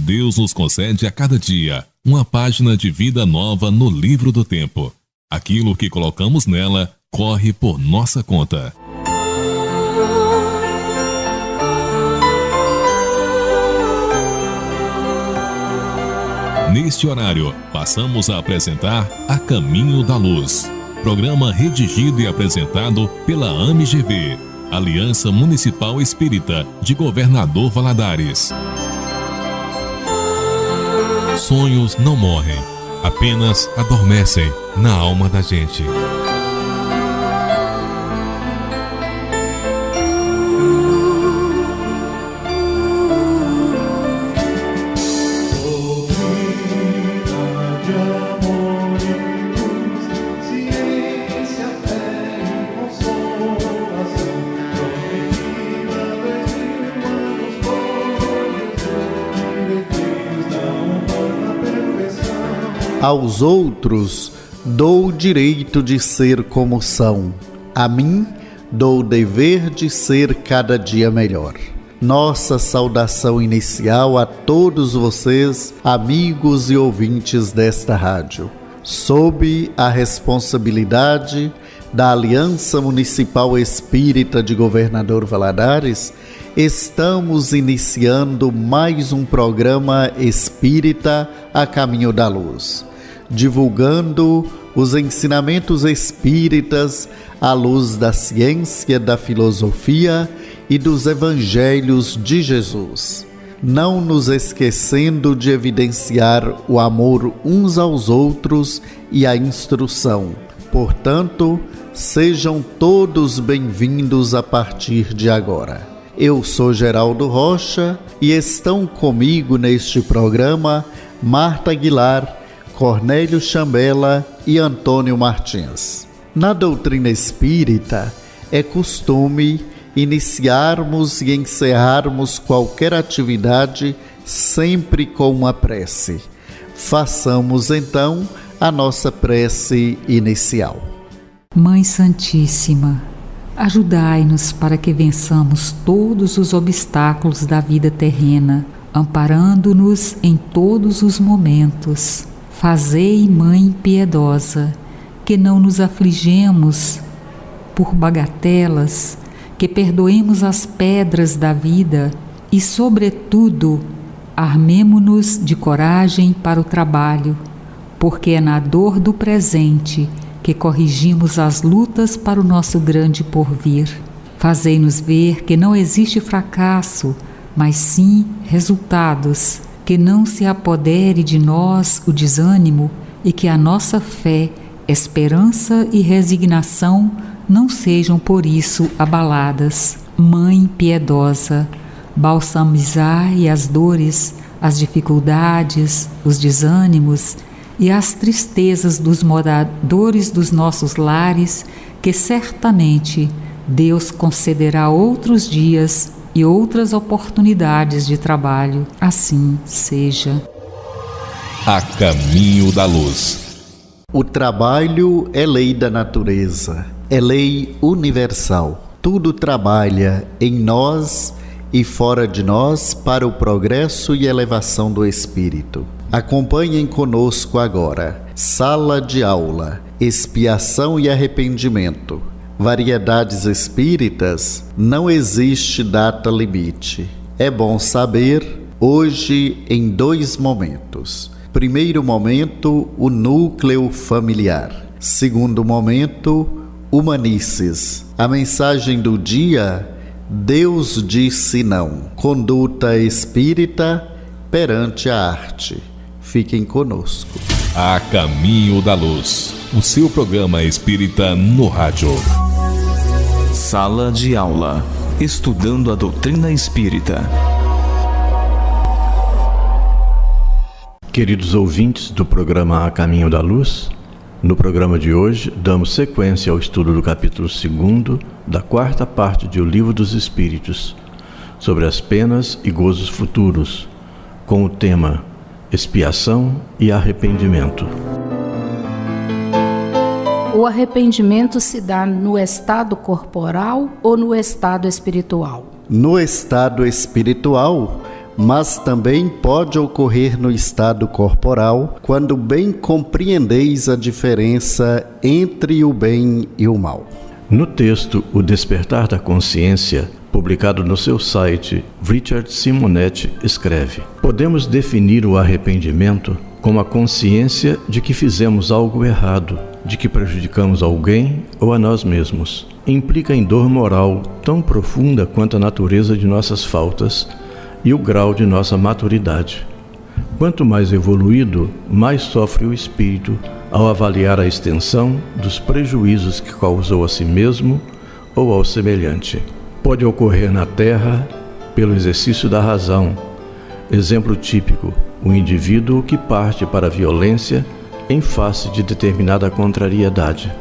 Deus nos concede a cada dia uma página de vida nova no livro do tempo. Aquilo que colocamos nela corre por nossa conta. Neste horário, passamos a apresentar A Caminho da Luz. Programa redigido e apresentado pela AMGV, Aliança Municipal Espírita de Governador Valadares. Sonhos não morrem, apenas adormecem na alma da gente. Aos outros dou o direito de ser como são. A mim dou o dever de ser cada dia melhor. Nossa saudação inicial a todos vocês, amigos e ouvintes desta rádio. Sob a responsabilidade da Aliança Municipal Espírita de Governador Valadares, estamos iniciando mais um programa espírita A Caminho da Luz, divulgando os ensinamentos espíritas à luz da ciência, da filosofia e dos evangelhos de Jesus, não nos esquecendo de evidenciar o amor uns aos outros e a instrução. Portanto, sejam todos bem-vindos a partir de agora. Eu sou Geraldo Rocha e estão comigo neste programa Marta Aguilar, Cornélio Chambela e Antônio Martins. Na doutrina espírita, é costume iniciarmos e encerrarmos qualquer atividade sempre com uma prece. Façamos então a nossa prece inicial. Mãe Santíssima, ajudai-nos para que vençamos todos os obstáculos da vida terrena, amparando-nos em todos os momentos. Fazei, Mãe piedosa, que não nos afligemos por bagatelas, que perdoemos as pedras da vida e, sobretudo, armemo-nos de coragem para o trabalho, porque é na dor do presente que corrigimos as lutas para o nosso grande porvir. Fazei-nos ver que não existe fracasso, mas sim resultados, que não se apodere de nós o desânimo e que a nossa fé, esperança e resignação não sejam por isso abaladas. Mãe piedosa, balsamizai as dores, as dificuldades, os desânimos e as tristezas dos moradores dos nossos lares, que certamente Deus concederá outros dias e outras oportunidades de trabalho. Assim seja. A Caminho da Luz. O trabalho é lei da natureza, é lei universal. Tudo trabalha em nós e fora de nós para o progresso e elevação do espírito. Acompanhem conosco agora. Sala de aula, expiação e arrependimento. Variedades espíritas, não existe data limite. É bom saber, hoje, em 2 momentos. Primeiro momento, o núcleo familiar. Segundo momento, humanices. A mensagem do dia: Deus disse não. Conduta espírita perante a arte. Fiquem conosco. A Caminho da Luz, o seu programa espírita no rádio. Sala de aula, estudando a doutrina espírita. Queridos ouvintes do programa A Caminho da Luz, no programa de hoje damos sequência ao estudo do capítulo 2 da 4ª parte de O Livro dos Espíritos, sobre as penas e gozos futuros, com o tema Expiação e Arrependimento. O arrependimento se dá no estado corporal ou no estado espiritual? No estado espiritual, mas também pode ocorrer no estado corporal, quando bem compreendeis a diferença entre o bem e o mal. No texto O Despertar da Consciência, publicado no seu site, Richard Simonetti escreve: podemos definir o arrependimento como a consciência de que fizemos algo errado, de que prejudicamos alguém ou a nós mesmos. Implica em dor moral tão profunda quanto a natureza de nossas faltas e o grau de nossa maturidade. Quanto mais evoluído, mais sofre o espírito ao avaliar a extensão dos prejuízos que causou a si mesmo ou ao semelhante. Pode ocorrer na Terra pelo exercício da razão. Exemplo típico: o indivíduo que parte para a violência em face de determinada contrariedade.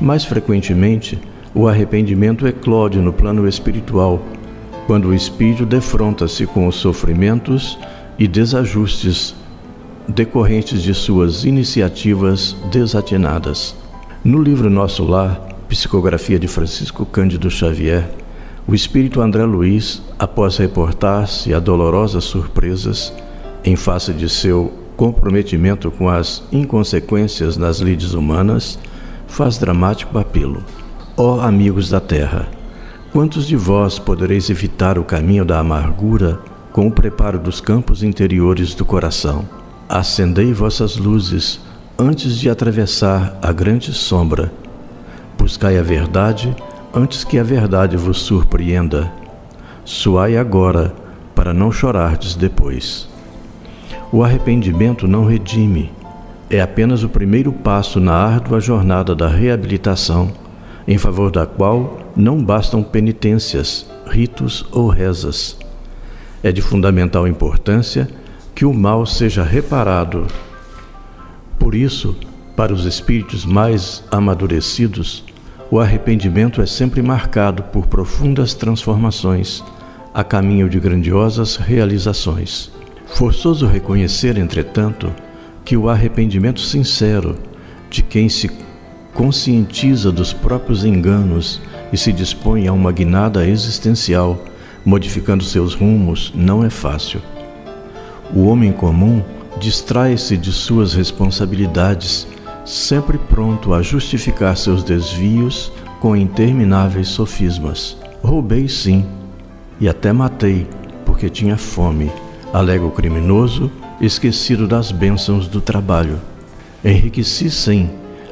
Mais frequentemente, o arrependimento eclode no plano espiritual, quando o espírito defronta-se com os sofrimentos e desajustes decorrentes de suas iniciativas desatinadas. No livro Nosso Lar, psicografia de Francisco Cândido Xavier, o espírito André Luiz, após reportar-se a dolorosas surpresas em face de seu comprometimento com as inconsequências nas lides humanas, faz dramático apelo: ó amigos da terra, quantos de vós podereis evitar o caminho da amargura com o preparo dos campos interiores do coração? Acendei vossas luzes antes de atravessar a grande sombra. Buscai a verdade antes que a verdade vos surpreenda. Suai agora, para não chorardes depois. O arrependimento não redime. É apenas o primeiro passo na árdua jornada da reabilitação, em favor da qual não bastam penitências, ritos ou rezas. É de fundamental importância que o mal seja reparado. Por isso, para os espíritos mais amadurecidos, o arrependimento é sempre marcado por profundas transformações, a caminho de grandiosas realizações. Forçoso reconhecer, entretanto, que o arrependimento sincero de quem se conscientiza dos próprios enganos e se dispõe a uma guinada existencial, modificando seus rumos, não é fácil. O homem comum distrai-se de suas responsabilidades, sempre pronto a justificar seus desvios com intermináveis sofismas. Roubei sim, e até matei, porque tinha fome, alega o criminoso, esquecido das bênçãos do trabalho. Enriqueci sim,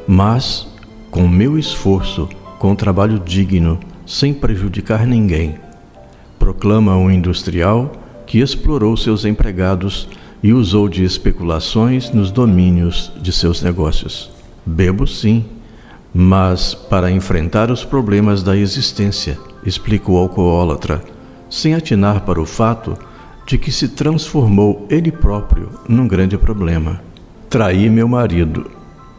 mas com meu esforço, com trabalho digno, sem prejudicar ninguém. Proclama um industrial que explorou seus empregados e usou de especulações nos domínios de seus negócios. Bebo sim, mas para enfrentar os problemas da existência, explica o alcoólatra, sem atinar para o fato de que se transformou ele próprio num grande problema. Traí meu marido.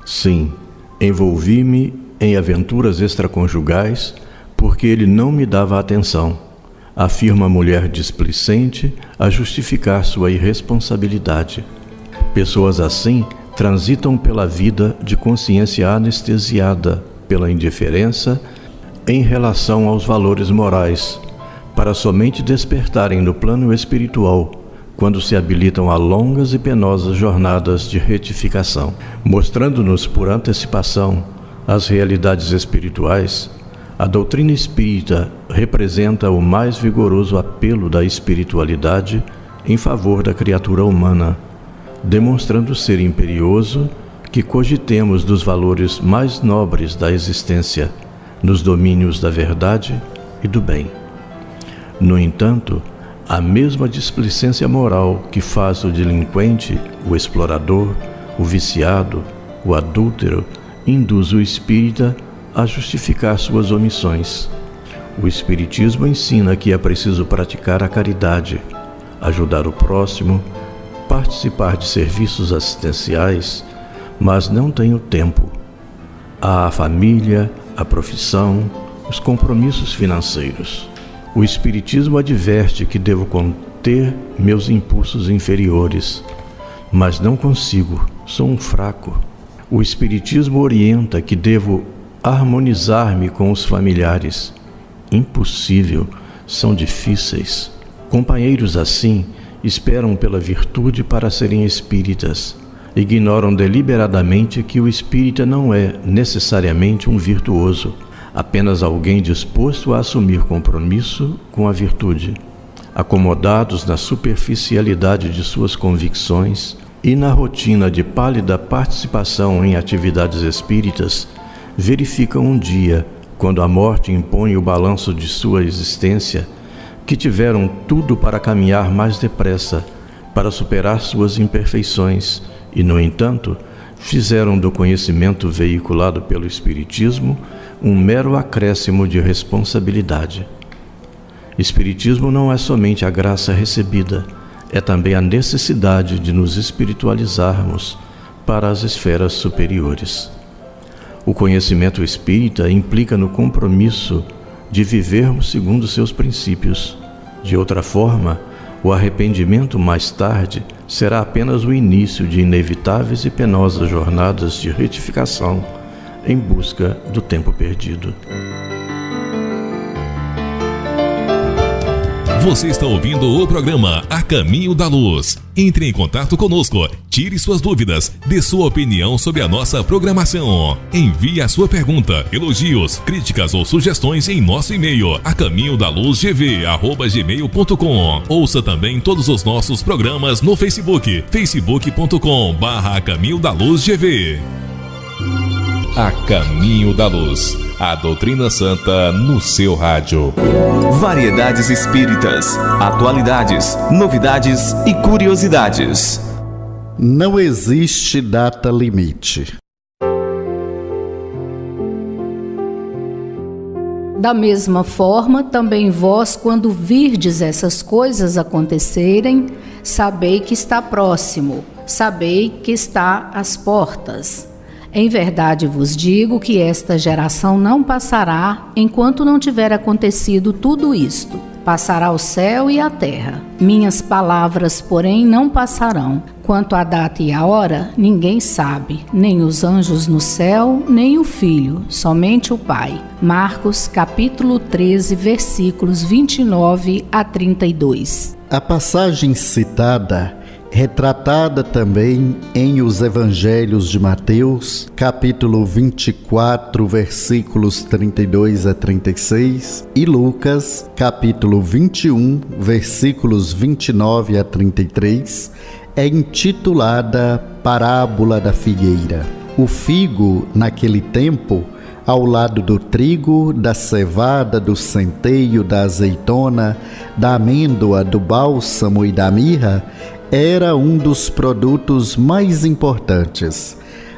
Sim, envolvi-me em aventuras extraconjugais porque ele não me dava atenção, afirma a mulher displicente a justificar sua irresponsabilidade. Pessoas assim transitam pela vida de consciência anestesiada pela indiferença em relação aos valores morais, para somente despertarem no plano espiritual quando se habilitam a longas e penosas jornadas de retificação. Mostrando-nos por antecipação as realidades espirituais, a doutrina espírita representa o mais vigoroso apelo da espiritualidade em favor da criatura humana, demonstrando ser imperioso que cogitemos dos valores mais nobres da existência, nos domínios da verdade e do bem. No entanto, a mesma displicência moral que faz o delinquente, o explorador, o viciado, o adúltero, induz o espírita a justificar suas omissões. O Espiritismo ensina que é preciso praticar a caridade, ajudar o próximo, participar de serviços assistenciais, mas não tem o tempo. Há a família, a profissão, os compromissos financeiros. O Espiritismo adverte que devo conter meus impulsos inferiores, mas não consigo, sou um fraco. O Espiritismo orienta que devo harmonizar-me com os familiares. Impossível, são difíceis. Companheiros assim esperam pela virtude para serem espíritas. Ignoram deliberadamente que o espírita não é necessariamente um virtuoso, apenas alguém disposto a assumir compromisso com a virtude. Acomodados na superficialidade de suas convicções e na rotina de pálida participação em atividades espíritas, verificam um dia, quando a morte impõe o balanço de sua existência, que tiveram tudo para caminhar mais depressa, para superar suas imperfeições, e, no entanto, fizeram do conhecimento veiculado pelo Espiritismo um mero acréscimo de responsabilidade. Espiritismo não é somente a graça recebida, é também a necessidade de nos espiritualizarmos para as esferas superiores. O conhecimento espírita implica no compromisso de vivermos segundo seus princípios. De outra forma, o arrependimento mais tarde será apenas o início de inevitáveis e penosas jornadas de retificação em busca do tempo perdido. Você está ouvindo o programa A Caminho da Luz. Entre em contato conosco, tire suas dúvidas, dê sua opinião sobre a nossa programação. Envie a sua pergunta, elogios, críticas ou sugestões em nosso e-mail acaminhodaluzgv@gmail.com. Ouça também todos os nossos programas no Facebook, facebook.com/acaminhodaluzgv. A Caminho da Luz, a doutrina santa no seu rádio. Variedades espíritas, atualidades, novidades e curiosidades. Não existe data limite. Da mesma forma, também vós, quando virdes essas coisas acontecerem, sabei que está próximo, sabei que está às portas. Em verdade vos digo que esta geração não passará enquanto não tiver acontecido tudo isto. Passará o céu e a terra. Minhas palavras, porém, não passarão. Quanto à data e à hora, ninguém sabe, nem os anjos no céu, nem o Filho, somente o Pai. Marcos, capítulo 13, versículos 29 a 32. A passagem citada, retratada também em os Evangelhos de Mateus, capítulo 24, versículos 32 a 36, e Lucas, capítulo 21, versículos 29 a 33, é intitulada Parábola da Figueira. O figo, naquele tempo, ao lado do trigo, da cevada, do centeio, da azeitona, da amêndoa, do bálsamo e da mirra, era um dos produtos mais importantes.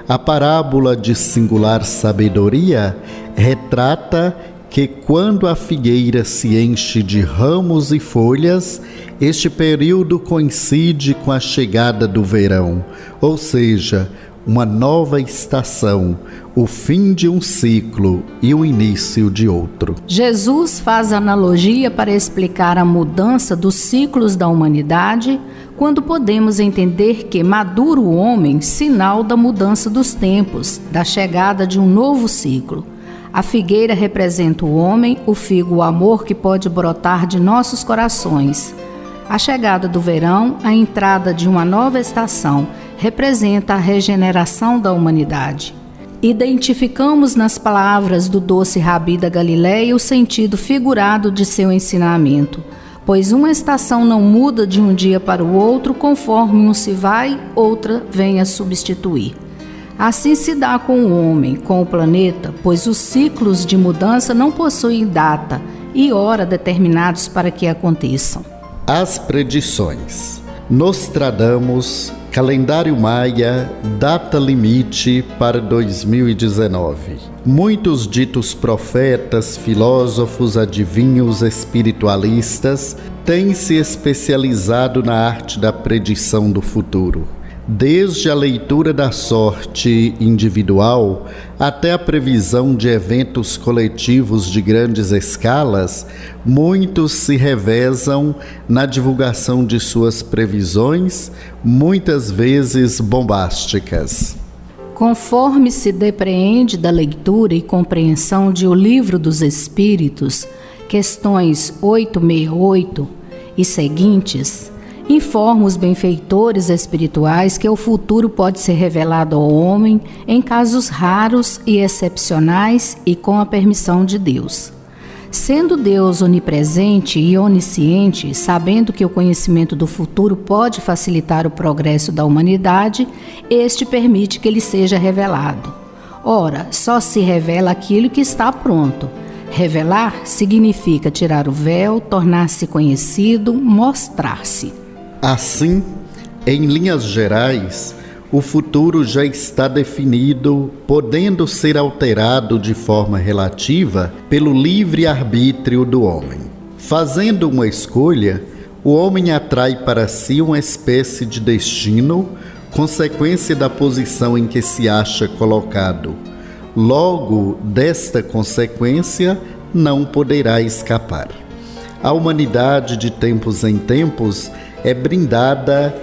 A parábola de singular sabedoria retrata que quando a figueira se enche de ramos e folhas, este período coincide com a chegada do verão, ou seja, uma nova estação, o fim de um ciclo e o início de outro. Jesus faz analogia para explicar a mudança dos ciclos da humanidade, quando podemos entender que maduro o homem, sinal da mudança dos tempos, da chegada de um novo ciclo. A figueira representa o homem, o figo o amor que pode brotar de nossos corações. A chegada do verão, a entrada de uma nova estação, representa a regeneração da humanidade. Identificamos nas palavras do doce Rabi da Galileia o sentido figurado de seu ensinamento, pois uma estação não muda de um dia para o outro, conforme um se vai, outra vem a substituir. Assim se dá com o homem, com o planeta, pois os ciclos de mudança não possuem data e hora determinados para que aconteçam. As predições. Nostradamus, calendário maia, data limite para 2019. Muitos ditos profetas, filósofos, adivinhos, espiritualistas têm se especializado na arte da predição do futuro. Desde a leitura da sorte individual até a previsão de eventos coletivos de grandes escalas, muitos se revezam na divulgação de suas previsões, muitas vezes bombásticas. Conforme se depreende da leitura e compreensão de O Livro dos Espíritos, questões 868 e seguintes, informa os benfeitores espirituais que o futuro pode ser revelado ao homem em casos raros e excepcionais e com a permissão de Deus. Sendo Deus onipresente e onisciente, sabendo que o conhecimento do futuro pode facilitar o progresso da humanidade, este permite que ele seja revelado. Ora, só se revela aquilo que está pronto. Revelar significa tirar o véu, tornar-se conhecido, mostrar-se. Assim, em linhas gerais, o futuro já está definido, podendo ser alterado de forma relativa pelo livre arbítrio do homem. Fazendo uma escolha, o homem atrai para si uma espécie de destino, consequência da posição em que se acha colocado. Logo, desta consequência, não poderá escapar. A humanidade, de tempos em tempos, é brindada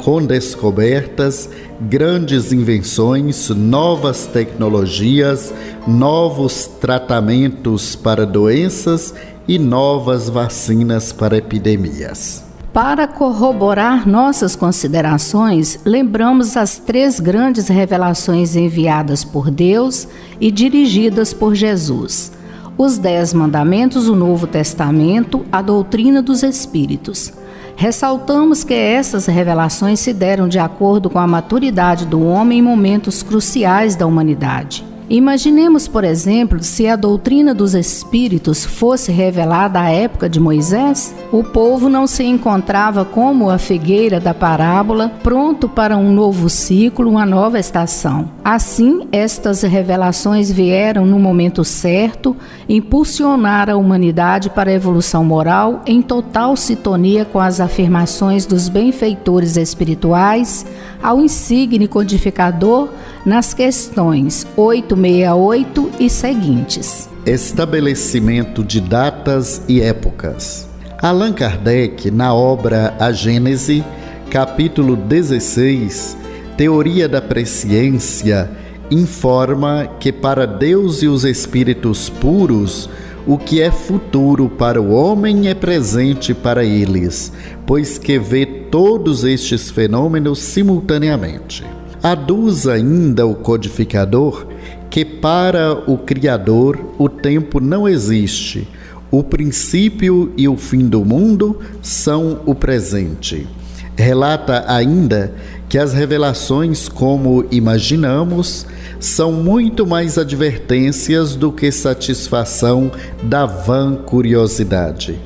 com descobertas, grandes invenções, novas tecnologias, novos tratamentos para doenças e novas vacinas para epidemias. Para corroborar nossas considerações, lembramos as 3 grandes revelações enviadas por Deus e dirigidas por Jesus: os 10 mandamentos, o Novo Testamento, a doutrina dos Espíritos. Ressaltamos que essas revelações se deram de acordo com a maturidade do homem em momentos cruciais da humanidade. Imaginemos, por exemplo, se a doutrina dos Espíritos fosse revelada à época de Moisés, o povo não se encontrava como a figueira da parábola, pronto para um novo ciclo, uma nova estação. Assim, estas revelações vieram no momento certo, impulsionar a humanidade para a evolução moral em total sintonia com as afirmações dos benfeitores espirituais, ao insigne codificador nas questões 868 e seguintes. Estabelecimento de datas e épocas. Allan Kardec, na obra A Gênese, capítulo 16, Teoria da Presciência, informa que para Deus e os espíritos puros, o que é futuro para o homem é presente para eles, pois que vê todos estes fenômenos simultaneamente. Aduz ainda o codificador que para o Criador o tempo não existe, o princípio e o fim do mundo são o presente. Relata ainda que as revelações, como imaginamos, são muito mais advertências do que satisfação da vã curiosidade.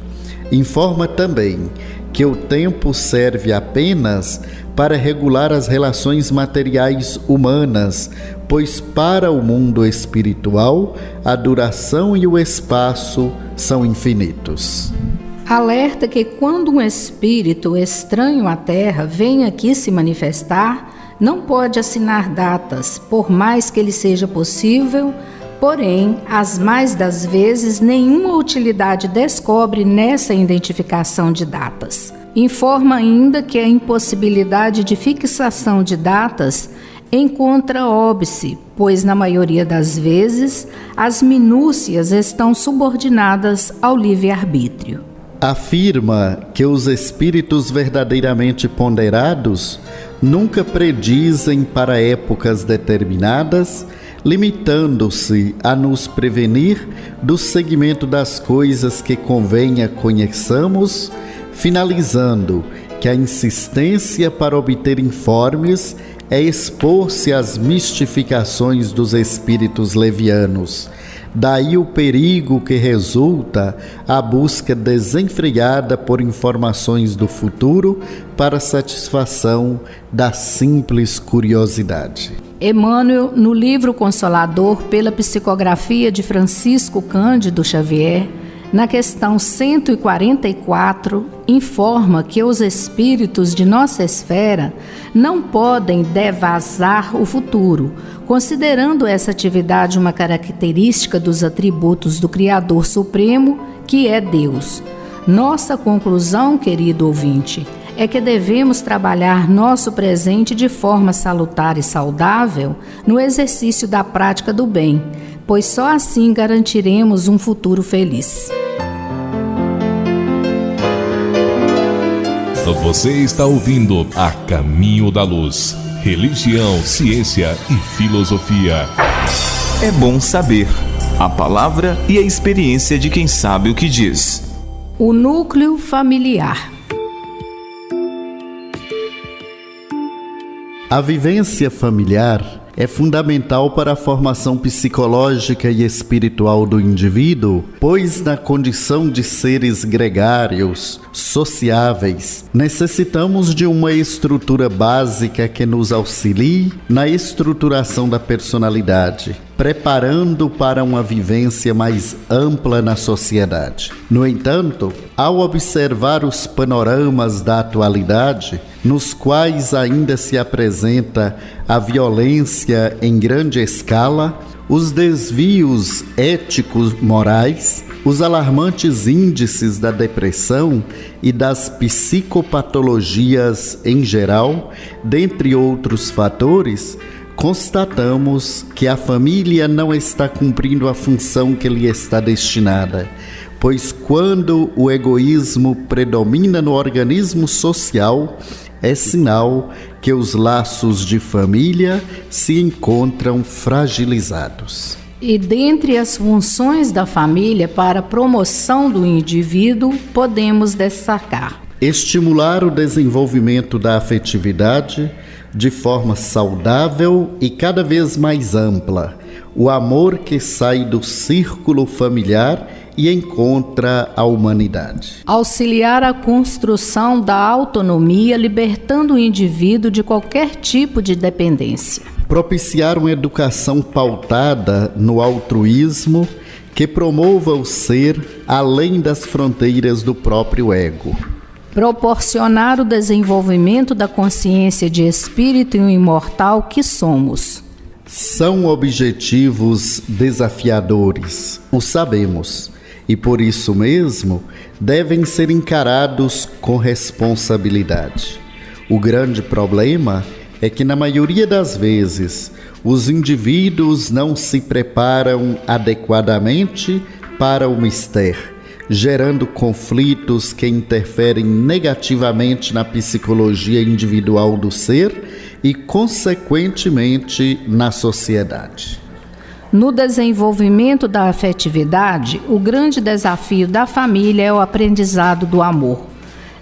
Informa também que o tempo serve apenas para regular as relações materiais humanas, pois para o mundo espiritual a duração e o espaço são infinitos. Alerta que quando um espírito estranho à Terra vem aqui se manifestar, não pode assinar datas, por mais que lhe seja possível, porém, as mais das vezes, nenhuma utilidade descobre nessa identificação de datas. Informa ainda que a impossibilidade de fixação de datas encontra óbice, pois na maioria das vezes as minúcias estão subordinadas ao livre-arbítrio. Afirma que os espíritos verdadeiramente ponderados nunca predizem para épocas determinadas, limitando-se a nos prevenir do segmento das coisas que convenha conheçamos, finalizando que a insistência para obter informes é expor-se às mistificações dos espíritos levianos. Daí o perigo que resulta a busca desenfreada por informações do futuro para satisfação da simples curiosidade. Emmanuel, no livro Consolador, pela psicografia de Francisco Cândido Xavier, na questão 144, informa que os espíritos de nossa esfera não podem devasar o futuro, considerando essa atividade uma característica dos atributos do Criador Supremo, que é Deus. Nossa conclusão, querido ouvinte, é que devemos trabalhar nosso presente de forma salutar e saudável no exercício da prática do bem, pois só assim garantiremos um futuro feliz. Você está ouvindo A Caminho da Luz. Religião, ciência e filosofia. É bom saber a palavra e a experiência de quem sabe o que diz. O núcleo familiar. A vivência familiar é fundamental para a formação psicológica e espiritual do indivíduo, pois na condição de seres gregários, sociáveis, necessitamos de uma estrutura básica que nos auxilie na estruturação da personalidade, preparando para uma vivência mais ampla na sociedade. No entanto, ao observar os panoramas da atualidade, nos quais ainda se apresenta a violência em grande escala, os desvios éticos morais, os alarmantes índices da depressão e das psicopatologias em geral, dentre outros fatores, constatamos que a família não está cumprindo a função que lhe está destinada, pois quando o egoísmo predomina no organismo social, é sinal que os laços de família se encontram fragilizados. E dentre as funções da família para a promoção do indivíduo, podemos destacar: estimular o desenvolvimento da afetividade de forma saudável e cada vez mais ampla, o amor que sai do círculo familiar e encontra a humanidade. Auxiliar a construção da autonomia, libertando o indivíduo de qualquer tipo de dependência. Propiciar uma educação pautada no altruísmo que promova o ser além das fronteiras do próprio ego. Proporcionar o desenvolvimento da consciência de espírito e o imortal que somos. São objetivos desafiadores, o sabemos, e por isso mesmo devem ser encarados com responsabilidade. O grande problema é que, na maioria das vezes, os indivíduos não se preparam adequadamente para o mistério, gerando conflitos que interferem negativamente na psicologia individual do ser e, consequentemente, na sociedade. No desenvolvimento da afetividade, o grande desafio da família é o aprendizado do amor.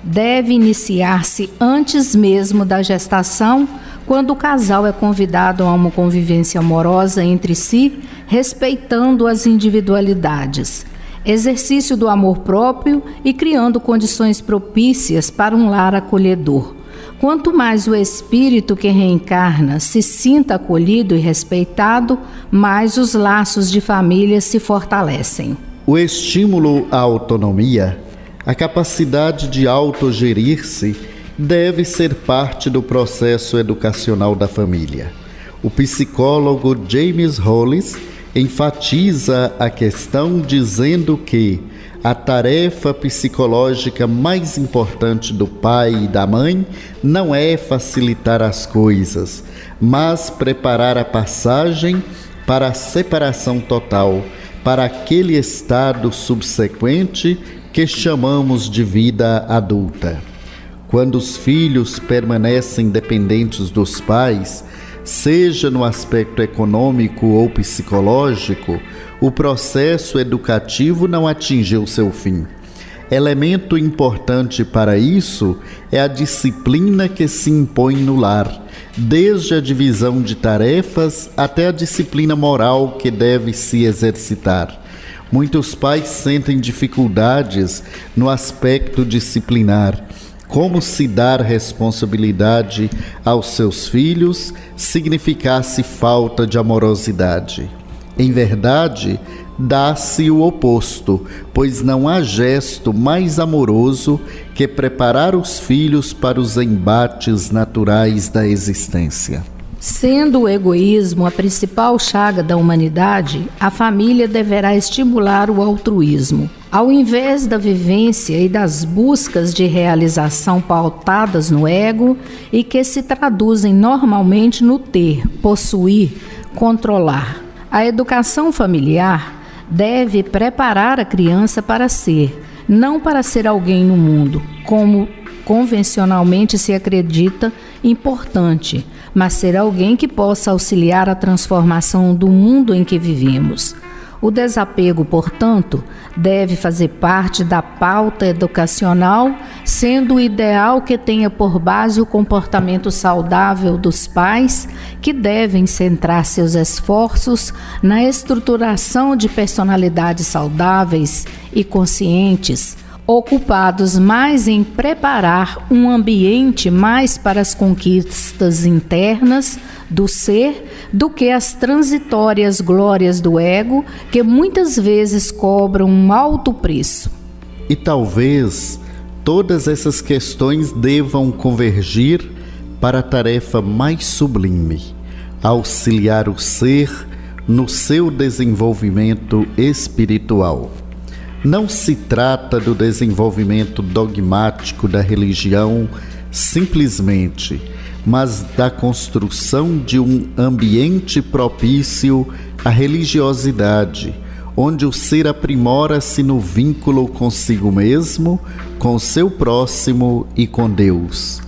Deve iniciar-se antes mesmo da gestação, quando o casal é convidado a uma convivência amorosa entre si, respeitando as individualidades, exercício do amor próprio e criando condições propícias para um lar acolhedor. Quanto mais o espírito que reencarna se sinta acolhido e respeitado, mais os laços de família se fortalecem. O estímulo à autonomia, a capacidade de autogerir-se, deve ser parte do processo educacional da família. O psicólogo James Hollis enfatiza a questão dizendo que a tarefa psicológica mais importante do pai e da mãe não é facilitar as coisas, mas preparar a passagem para a separação total, para aquele estado subsequente que chamamos de vida adulta. Quando os filhos permanecem dependentes dos pais, seja no aspecto econômico ou psicológico, o processo educativo não atingiu seu fim. Elemento importante para isso é a disciplina que se impõe no lar, desde a divisão de tarefas até a disciplina moral que deve se exercitar. Muitos pais sentem dificuldades no aspecto disciplinar. Como se dar responsabilidade aos seus filhos significasse falta de amorosidade. Em verdade, dá-se o oposto, pois não há gesto mais amoroso que preparar os filhos para os embates naturais da existência. Sendo o egoísmo a principal chaga da humanidade, a família deverá estimular o altruísmo. Ao invés da vivência e das buscas de realização pautadas no ego e que se traduzem normalmente no ter, possuir, controlar. A educação familiar deve preparar a criança para ser, não para ser alguém no mundo, como convencionalmente se acredita importante, mas ser alguém que possa auxiliar a transformação do mundo em que vivemos. O desapego, portanto, deve fazer parte da pauta educacional, sendo o ideal que tenha por base o comportamento saudável dos pais, que devem centrar seus esforços na estruturação de personalidades saudáveis e conscientes, ocupados mais em preparar um ambiente mais para as conquistas internas do ser do que as transitórias glórias do ego, que muitas vezes cobram um alto preço. E talvez todas essas questões devam convergir para a tarefa mais sublime: auxiliar o ser no seu desenvolvimento espiritual. Não se trata do desenvolvimento dogmático da religião simplesmente, mas da construção de um ambiente propício à religiosidade, onde o ser aprimora-se no vínculo consigo mesmo, com seu próximo e com Deus.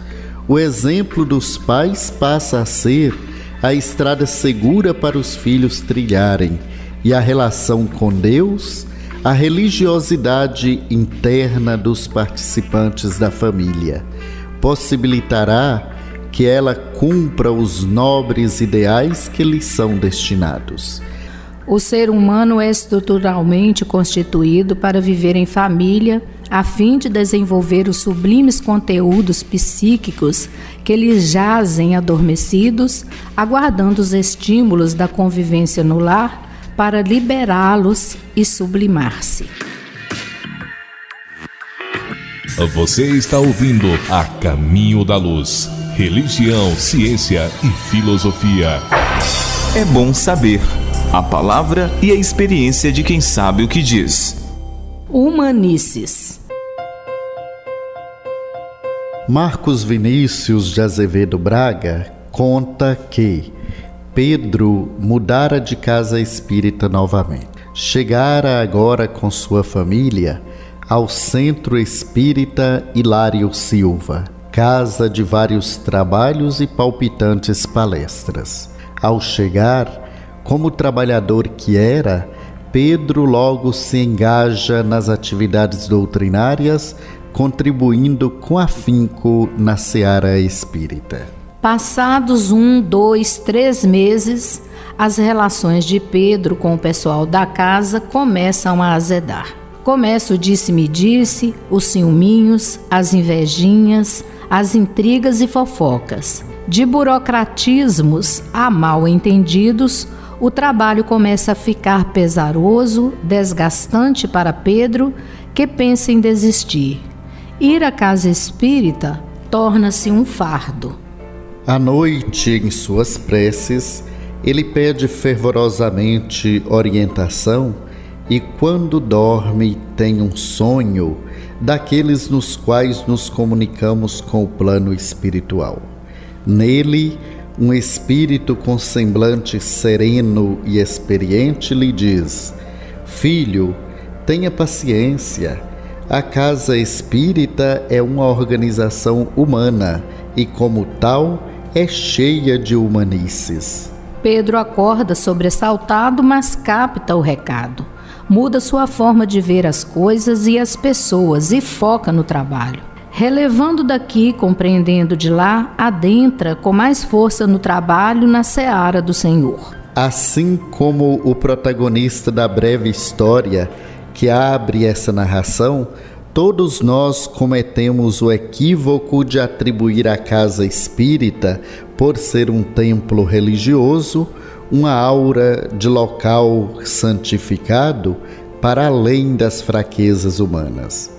O exemplo dos pais passa a ser a estrada segura para os filhos trilharem, e a relação com Deus, a religiosidade interna dos participantes da família, possibilitará que ela cumpra os nobres ideais que lhe são destinados. O ser humano é estruturalmente constituído para viver em família, a fim de desenvolver os sublimes conteúdos psíquicos que lhes jazem adormecidos, aguardando os estímulos da convivência no lar para liberá-los e sublimar-se. Você está ouvindo A Caminho da Luz. Religião, ciência e filosofia. É bom saber a palavra e a experiência de quem sabe o que diz. Humanices. Marcos Vinícius de Azevedo Braga conta que Pedro mudara de casa espírita novamente. Chegara agora com sua família ao Centro Espírita Hilário Silva, casa de vários trabalhos e palpitantes palestras. Ao chegar, como trabalhador que era, Pedro logo se engaja nas atividades doutrinárias, contribuindo com afinco na seara espírita. Passados 1, 2, 3 meses, as relações de Pedro com o pessoal da casa começam a azedar. Começa o disse-me-disse, os ciúminhos, as invejinhas, as intrigas e fofocas. De burocratismos a mal entendidos, o trabalho começa a ficar pesaroso, desgastante para Pedro, que pensa em desistir. Ir à casa espírita torna-se um fardo. À noite, em suas preces, ele pede fervorosamente orientação e, quando dorme, tem um sonho daqueles nos quais nos comunicamos com o plano espiritual. Nele, um espírito com semblante sereno e experiente lhe diz: Filho, tenha paciência. A casa espírita é uma organização humana e, como tal, é cheia de humanices. Pedro acorda sobressaltado, mas capta o recado. Muda sua forma de ver as coisas e as pessoas e foca no trabalho. Relevando daqui, compreendendo de lá, adentra com mais força no trabalho na seara do Senhor. Assim como o protagonista da breve história que abre essa narração, todos nós cometemos o equívoco de atribuir à casa espírita, por ser um templo religioso, uma aura de local santificado para além das fraquezas humanas.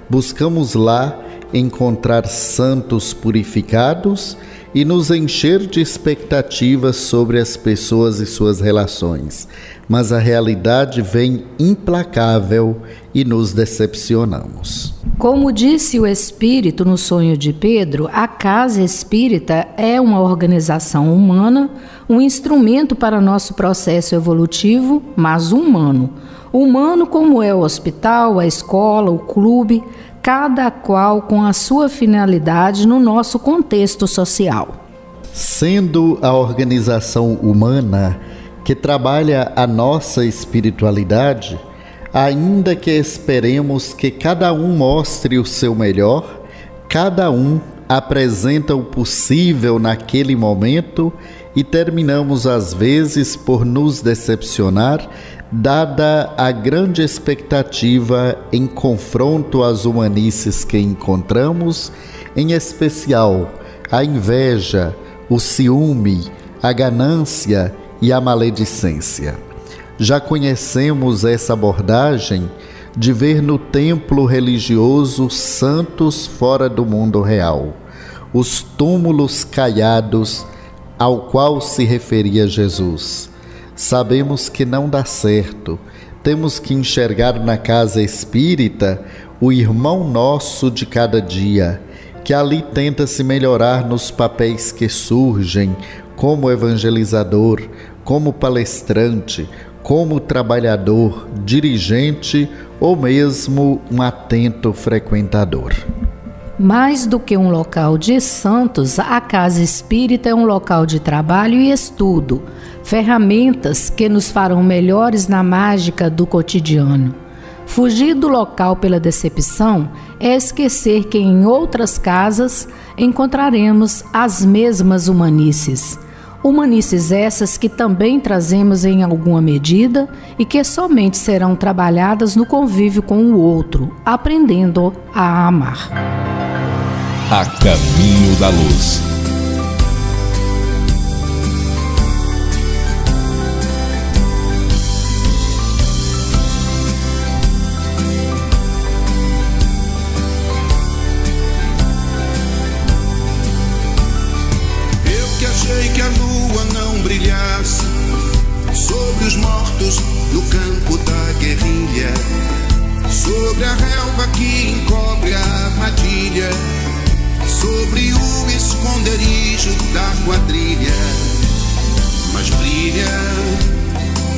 Buscamos lá encontrar santos purificados e nos encher de expectativas sobre as pessoas e suas relações, mas a realidade vem implacável e nos decepcionamos. Como disse o Espírito no sonho de Pedro, a casa espírita é uma organização humana, um instrumento para nosso processo evolutivo, mas humano. Humano como é o hospital, a escola, o clube. cada qual com a sua finalidade no nosso contexto social. Sendo a organização humana que trabalha a nossa espiritualidade, ainda que esperemos que cada um mostre o seu melhor, cada um apresenta o possível naquele momento e terminamos às vezes por nos decepcionar, dada a grande expectativa em confronto às humanices que encontramos, em especial a inveja, o ciúme, a ganância e a maledicência. Já conhecemos essa abordagem de ver no templo religioso santos fora do mundo real, os túmulos caiados ao qual se referia Jesus. Sabemos que não dá certo, temos que enxergar na casa espírita o irmão nosso de cada dia, que ali tenta se melhorar nos papéis que surgem, como evangelizador, como palestrante, como trabalhador, dirigente ou mesmo um atento frequentador. Mais do que um local de santos, a casa espírita é um local de trabalho e estudo, ferramentas que nos farão melhores na mágica do cotidiano. Fugir do local pela decepção é esquecer que em outras casas encontraremos as mesmas humanices. Humanices essas que também trazemos em alguma medida e que somente serão trabalhadas no convívio com o outro, aprendendo a amar. A Caminho da Luz. Achei que a lua não brilhasse sobre os mortos no campo da guerrilha, sobre a relva que encobre a armadilha, sobre o esconderijo da quadrilha. Mas brilha,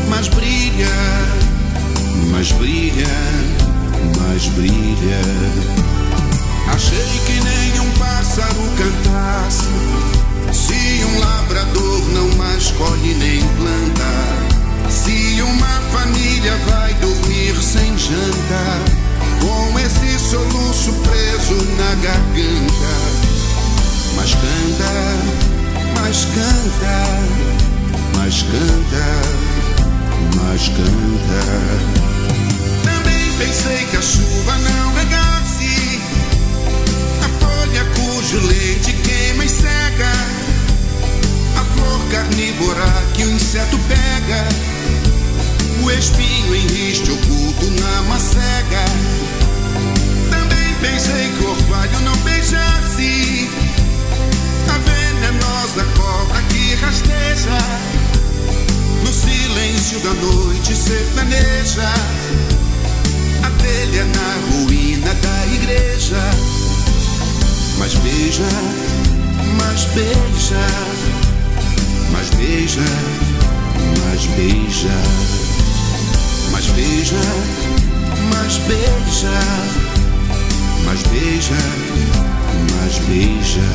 mas brilha, mas brilha, mas brilha. Achei que nenhum pássaro cantasse, se um labrador não mais colhe nem planta, se uma família vai dormir sem janta, com esse soluço preso na garganta. Mas canta, mas canta, mas canta, mas canta. Também pensei que a chuva não regasse a folha cujo leite queima e cega, a flor carnívora que o inseto pega, o espinho em riste oculto na macega. Também pensei que o orvalho não beijasse a venenosa cobra que rasteja no silêncio da noite sertaneja, a telha na ruína da igreja. Mas beija, mas beija, mas beija, mas beija, mas beija, mas beija, mas beija, mas beija.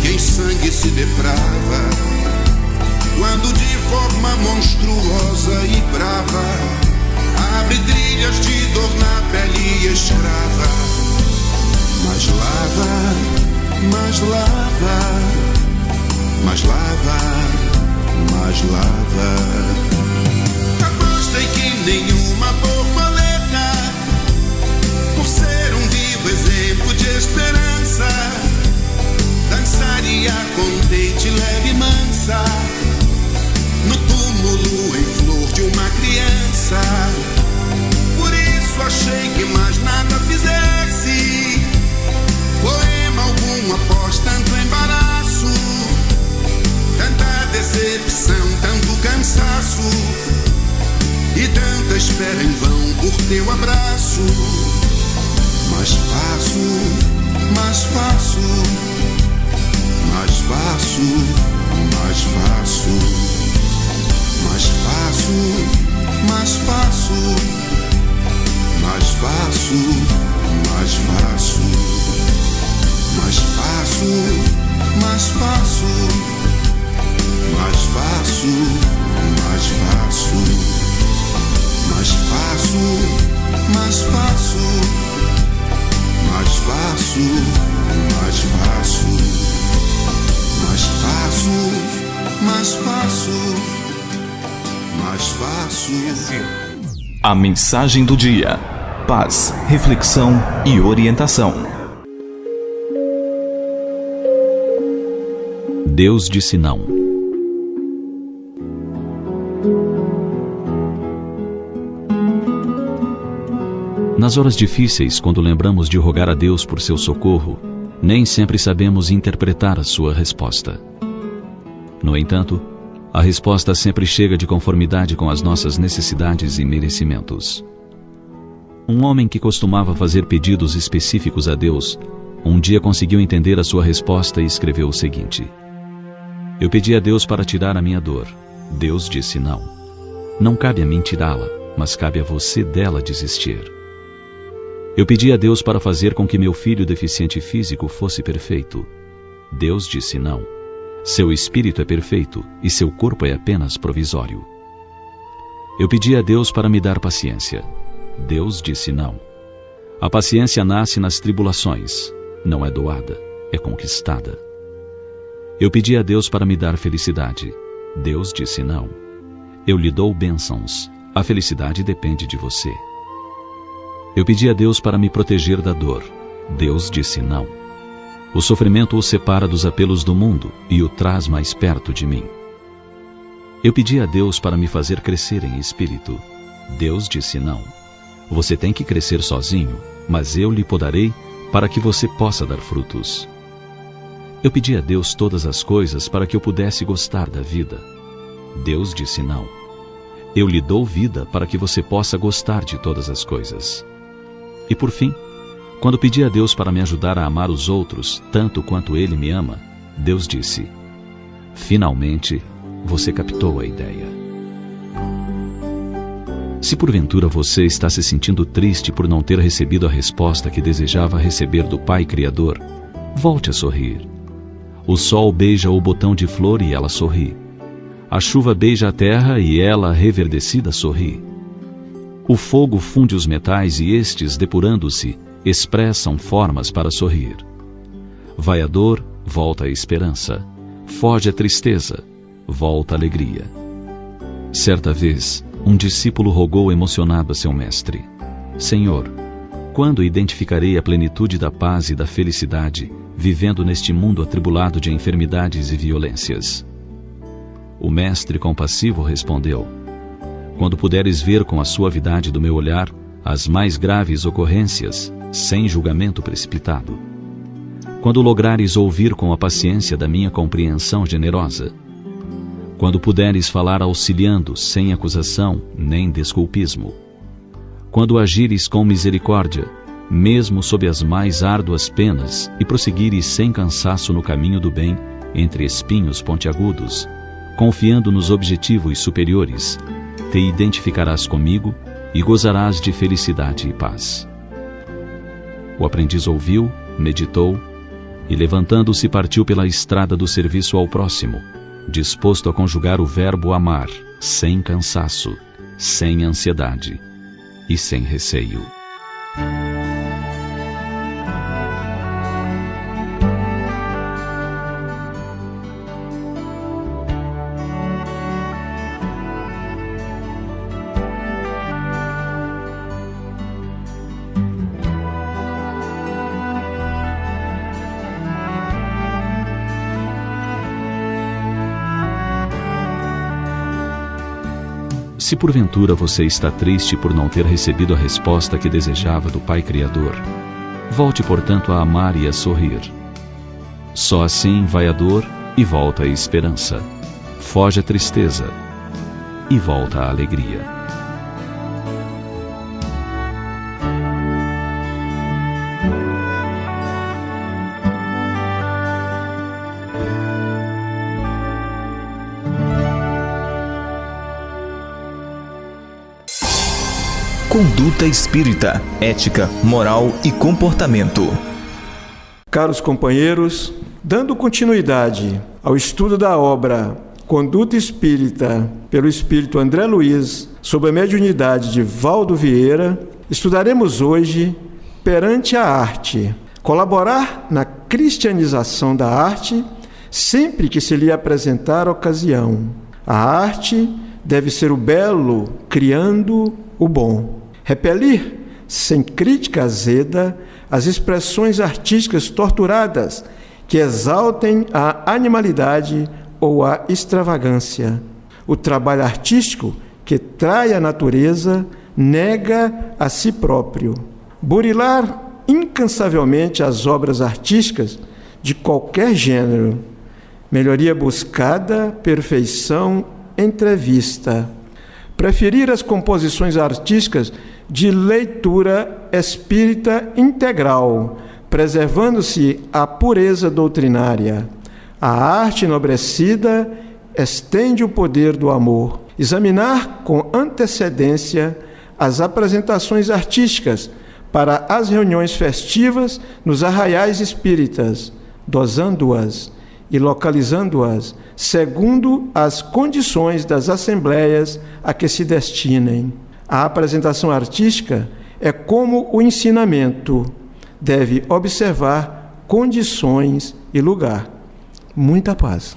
Que em sangue se deprava, quando de forma monstruosa e brava abre trilhas de dor na pele escrava. Mas lava, mas lava, mas lava, mas lava. Apostei que nenhuma borboleta, por ser um vivo exemplo de esperança, dançaria contente, leve e mansa no túmulo em flor de uma criança. Por isso achei que mais nada fizesse poema algum após tanto embaraço, tanta decepção passo, e tanta espera em vão por teu abraço. Mas faço, mais faço, mais faço, mais faço, mais faço, mais faço, mais faço, mais faço, mais faço, mais faço, mais faço, mais faço, mais faço, mais faço, mais fácil, mais fácil, mais fácil, mais fácil, mais fácil. A mensagem do dia: paz, reflexão e orientação. Deus disse não. Nas horas difíceis, quando lembramos de rogar a Deus por seu socorro, nem sempre sabemos interpretar a sua resposta. No entanto, a resposta sempre chega de conformidade com as nossas necessidades e merecimentos. Um homem que costumava fazer pedidos específicos a Deus, um dia conseguiu entender a sua resposta e escreveu o seguinte: Eu pedi a Deus para tirar a minha dor. Deus disse não. Não cabe a mim tirá-la, mas cabe a você dela desistir. Eu pedi a Deus para fazer com que meu filho deficiente físico fosse perfeito. Deus disse não. Seu espírito é perfeito e seu corpo é apenas provisório. Eu pedi a Deus para me dar paciência. Deus disse não. A paciência nasce nas tribulações. Não é doada, é conquistada. Eu pedi a Deus para me dar felicidade. Deus disse não. Eu lhe dou bênçãos. A felicidade depende de você. Eu pedi a Deus para me proteger da dor. Deus disse não. O sofrimento o separa dos apelos do mundo e o traz mais perto de mim. Eu pedi a Deus para me fazer crescer em espírito. Deus disse não. Você tem que crescer sozinho, mas eu lhe podarei para que você possa dar frutos. Eu pedi a Deus todas as coisas para que eu pudesse gostar da vida. Deus disse não. Eu lhe dou vida para que você possa gostar de todas as coisas. E por fim, quando pedi a Deus para me ajudar a amar os outros tanto quanto Ele me ama, Deus disse: finalmente, você captou a ideia. Se porventura você está se sentindo triste por não ter recebido a resposta que desejava receber do Pai Criador, volte a sorrir. O sol beija o botão de flor e ela sorri. A chuva beija a terra e ela, reverdecida, sorri. O fogo funde os metais e estes, depurando-se, expressam formas para sorrir. Vai a dor, volta a esperança. Foge a tristeza, volta a alegria. Certa vez, um discípulo rogou emocionado a seu mestre: Senhor, quando identificarei a plenitude da paz e da felicidade, vivendo neste mundo atribulado de enfermidades e violências? O mestre compassivo respondeu: quando puderes ver com a suavidade do meu olhar as mais graves ocorrências, sem julgamento precipitado. Quando lograres ouvir com a paciência da minha compreensão generosa. Quando puderes falar auxiliando, sem acusação nem desculpismo. Quando agires com misericórdia, mesmo sob as mais árduas penas, e prosseguires sem cansaço no caminho do bem, entre espinhos pontiagudos, confiando nos objetivos superiores, te identificarás comigo e gozarás de felicidade e paz. O aprendiz ouviu, meditou e, levantando-se, partiu pela estrada do serviço ao próximo, disposto a conjugar o verbo amar, sem cansaço, sem ansiedade e sem receio. Se porventura você está triste por não ter recebido a resposta que desejava do Pai Criador, volte, portanto, a amar e a sorrir. Só assim vai a dor e volta a esperança. Foge a tristeza. e volta a alegria. Conduta espírita, ética, moral e comportamento. Caros companheiros, dando continuidade ao estudo da obra Conduta Espírita pelo Espírito André Luiz, sob a mediunidade de Valdo Vieira, estudaremos hoje Perante a Arte. Colaborar na cristianização da arte sempre que se lhe apresentar ocasião. A arte deve ser o belo, criando o bom. Repelir, sem crítica azeda, as expressões artísticas torturadas que exaltem a animalidade ou a extravagância. O trabalho artístico que trai a natureza nega a si próprio. Burilar incansavelmente as obras artísticas de qualquer gênero. Melhoria buscada, perfeição entrevista. Preferir as composições artísticas de leitura espírita integral, preservando-se a pureza doutrinária. A arte enobrecida estende o poder do amor. Examinar com antecedência as apresentações artísticas para as reuniões festivas nos arraiais espíritas, dosando-as e localizando-as segundo as condições das assembleias a que se destinem. A apresentação artística é como o ensinamento, deve observar condições e lugar. Muita paz.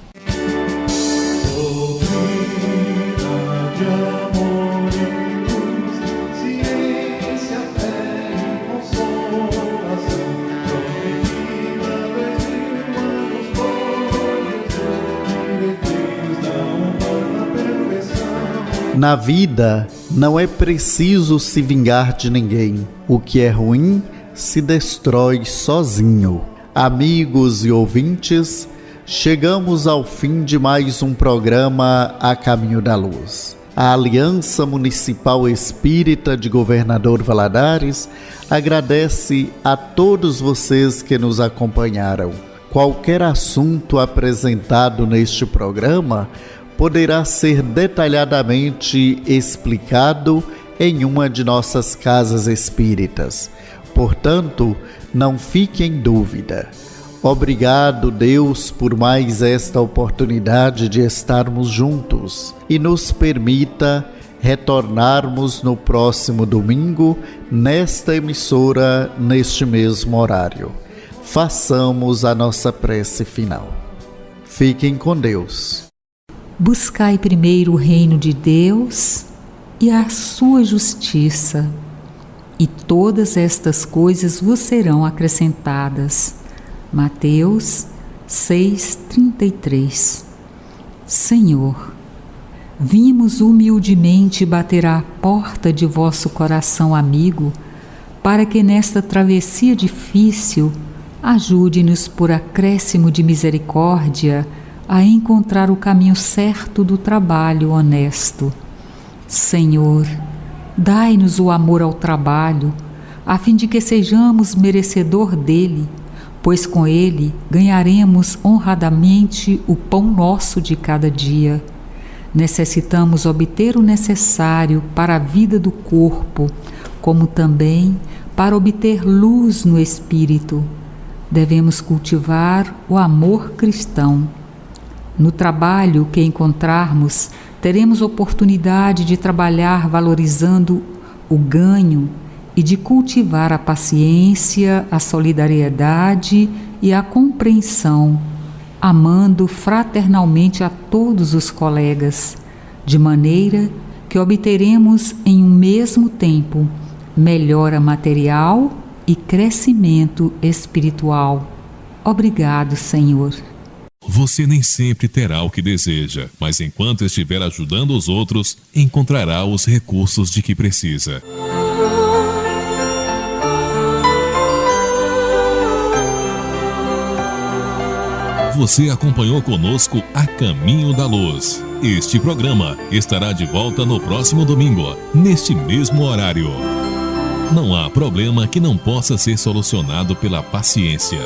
Na vida, não é preciso se vingar de ninguém. O que é ruim se destrói sozinho. Amigos e ouvintes, chegamos ao fim de mais um programa A Caminho da Luz. A Aliança Municipal Espírita de Governador Valadares agradece a todos vocês que nos acompanharam. Qualquer assunto apresentado neste programa poderá ser detalhadamente explicado em uma de nossas casas espíritas. Portanto, não fique em dúvida. Obrigado, Deus, por mais esta oportunidade de estarmos juntos e nos permita retornarmos no próximo domingo nesta emissora, neste mesmo horário. Façamos a nossa prece final. Fiquem com Deus. Buscai primeiro o reino de Deus e a sua justiça, e todas estas coisas vos serão acrescentadas. Mateus 6:33. Senhor, vimos humildemente bater à porta de vosso coração amigo, para que nesta travessia difícil ajude-nos por acréscimo de misericórdia a encontrar o caminho certo do trabalho honesto. Senhor, dai-nos o amor ao trabalho, a fim de que sejamos merecedor dele, pois com ele ganharemos honradamente o pão nosso de cada dia. Necessitamos obter o necessário para a vida do corpo, como também para obter luz no espírito. Devemos cultivar o amor cristão. No trabalho que encontrarmos, teremos oportunidade de trabalhar valorizando o ganho e de cultivar a paciência, a solidariedade e a compreensão, amando fraternalmente a todos os colegas, de maneira que obteremos em um mesmo tempo melhora material e crescimento espiritual. Obrigado, Senhor. Você nem sempre terá o que deseja, mas enquanto estiver ajudando os outros, encontrará os recursos de que precisa. Você acompanhou conosco A Caminho da Luz. Este programa estará de volta no próximo domingo, neste mesmo horário. Não há problema que não possa ser solucionado pela paciência.